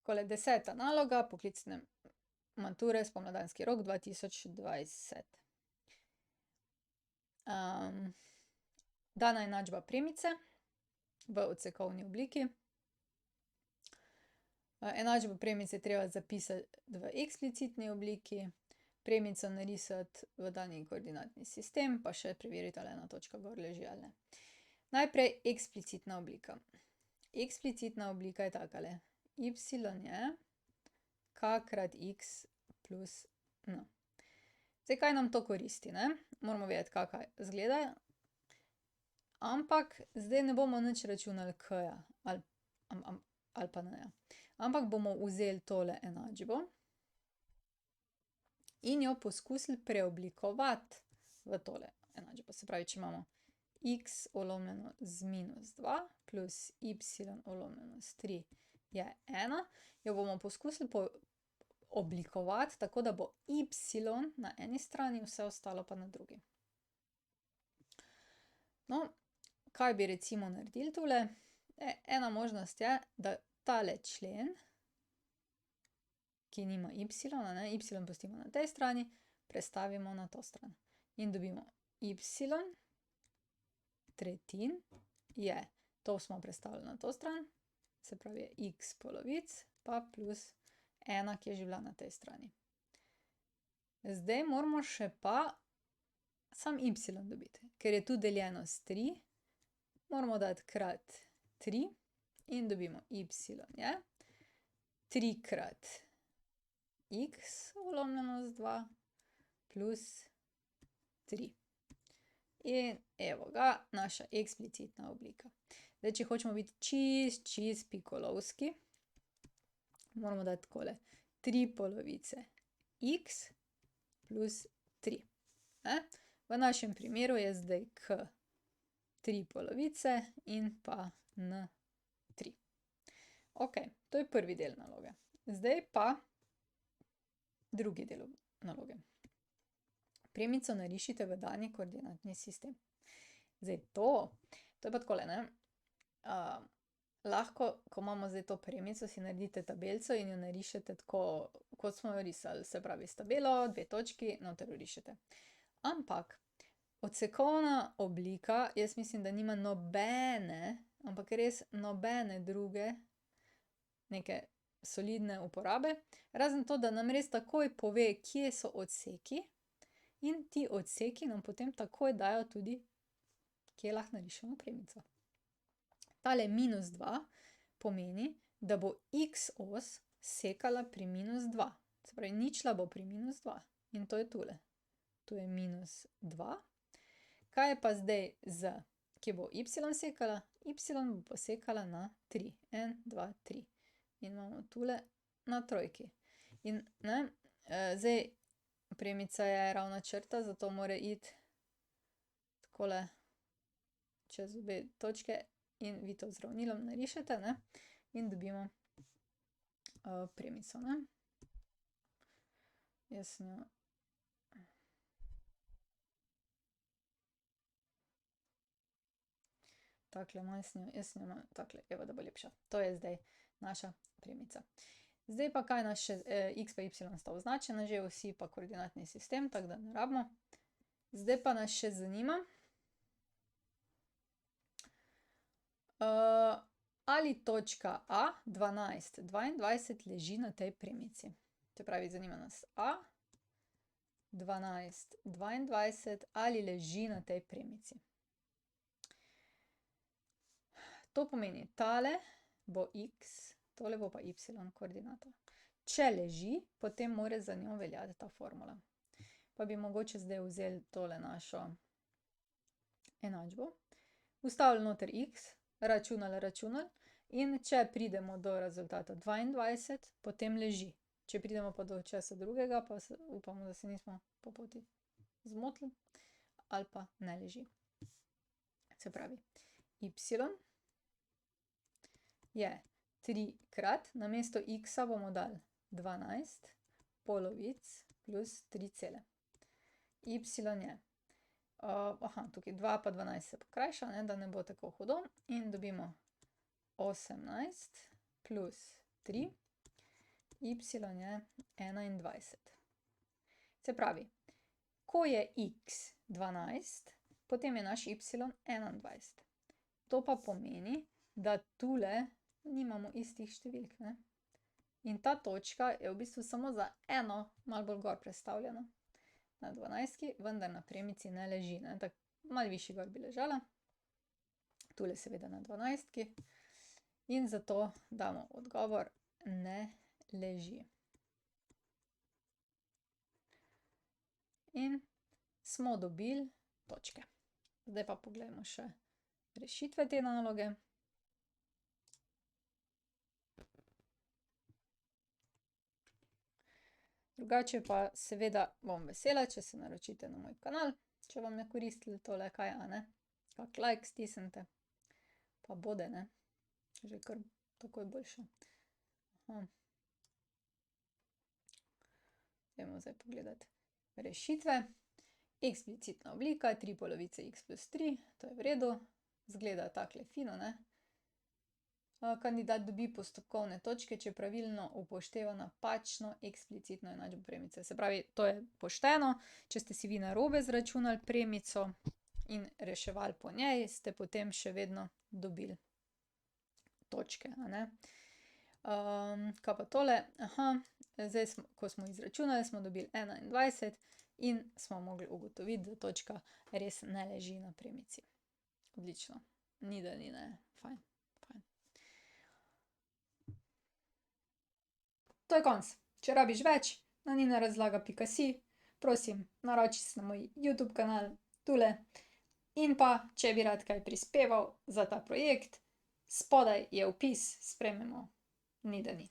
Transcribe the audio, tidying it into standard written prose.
Takole 10. naloga poklicne mature spomladanski rok 2020. Dana enačba premice v odsekovni obliki. Enačbo premice je treba zapisati v eksplicitni obliki, premico narisati v dani koordinatni sistem, pa še preveriti, ali ena točka gor leži ali ne. Najprej eksplicitna oblika. Eksplicitna oblika je takale: y je k krat x plus n. Zdaj, kaj nam to koristi, ne? Moramo vedeti, kaka izgleda, ampak zdaj ne bomo nič računali k-ja ali pa n-ja. Ampak bomo vzeli tole enačbo in jo poskusili preoblikovati v tole enačbo. Se pravi, če imamo x lomljeno z minus 2 plus y lomljeno s 3 je 1, jo bomo poskusili oblikovati tako, da bo y na eni strani, vse ostalo pa na drugi. No, kaj bi recimo naredili tule? Ena možnost je, da tale člen, ki nima y, y pustimo na tej strani, prestavimo na to stran. In dobimo y tretjin je, to smo prestavili na to stran, se pravi je x polovic pa plus 1, ki je že bila na tej strani. Zdaj moramo še pa samo y dobiti. Ker je tu deljeno s 3, moramo dati krat 3 in dobimo y je 3 krat x lomljeno z 2 plus 3. In evo ga, naša eksplicitna oblika. Zdaj, če hočemo biti čisto pikolovski, moramo dati takole: 3 polovice x plus 3. V našem primeru je zdaj k 3 polovice in pa n 3. Okej, to je prvi del naloge. Zdaj pa drugi del naloge. Premico narišite v dani koordinatni sistem. Zdaj to je pa takole, ne. Lahko, ko imamo zdaj to premico, si naredite tabelico in jo narišete tako, kot smo jo risali. Se pravi, s tabelo, 2 točki, noter vrišete. Ampak odsekovna oblika, jaz mislim, da nima nobene, ampak res nobene druge neke solidne uporabe, razen to, da nam res takoj pove, kje so odseki, in ti odseki nam potem takoj dajo tudi, kje lahko narišemo premico. Tale minus 2 pomeni, da bo x os sekala pri minus 2. Se pravi, ničla bo pri minus 2. In to je tule. Tu je minus 2. Kaj je pa zdaj z, kje bo y sekala? Y bo pa sekala na 3. 1, 2, 3. In imamo tule na trojki. In, ne, zdaj premica je ravna črta, zato mora iti takole čez obe točke in vi to z ravnilom narišete, ne, in dobimo premico, ne. Jaz sem jo takole malo sem jo, jaz sem jo malo takole, evo, da bo lepša. To je zdaj naša premica. Zdaj pa kaj nas še, x pa y sta označena že vsi, pa koordinatni sistem, tako da ne rabimo. Zdaj pa nas še zanima, ali točka A, 12, 22 leži na tej premici. Se pravi, zanima nas A, 12, 22, ali leži na tej premici. To pomeni, tale bo x, tole bo pa y koordinata. Če leži, potem mora za njo veljati ta formula. Pa bi mogoče zdaj vzeli tole našo enačbo, vstavili noter x, računali, in če pridemo do rezultata 22, potem leži. Če pridemo pa do česa drugega, pa upamo, da se nismo po poti zmotili, ali pa ne leži. Se pravi, y je 3 krat, namesto x bomo dali 12 polovic plus 3 cele. Y je, tukaj 2 pa 12 se pokrajša, ne, da ne bo tako hudo, in dobimo 18 plus 3 y je 21. Se pravi, ko je x 12, potem je naš y 21. To pa pomeni, da tule nimamo istih številk, ne. In ta točka je v bistvu samo za eno malo bolj gor prestavljena. Na 12, vendar na premici ne leži, ne, tako malo višje gor bi ležala. Tule seveda na 12. In zato damo odgovor ne leži. In smo dobili točke. Zdaj pa poglejmo še rešitve te naloge. Drugače pa seveda bom vesela, če se naročite na moj kanal, če vam je koristilo tole kaj, a ne. Kak like stisnite. Pa bode, ne. Že kar takoj boljše. Dajmo zdaj pogledati rešitve. Eksplicitna oblika, 3 polovice x plus 3, to je v redu. Izgleda takle fino, ne. Kandidat dobi postopkovne točke, če pravilno upošteva napačno eksplicitno enačbo premice. Se pravi, to je pošteno, če ste si vi narobe izračunali premico in reševali po njej, ste potem še vedno dobili točke, a ne. Kaj pa tole? Zdaj ko smo izračunali, smo dobili 21 in smo mogli ugotoviti, da točka res ne leži na premici. Odlično. Ni da ni, ne. Fajn. To je konc. Če rabiš več, na ninarazlaga.si, prosim, naroči se na moj YouTube kanal, tule. In pa, če bi rad kaj prispeval za ta projekt, spodaj je vpis, sprejmemo. Ni da ni.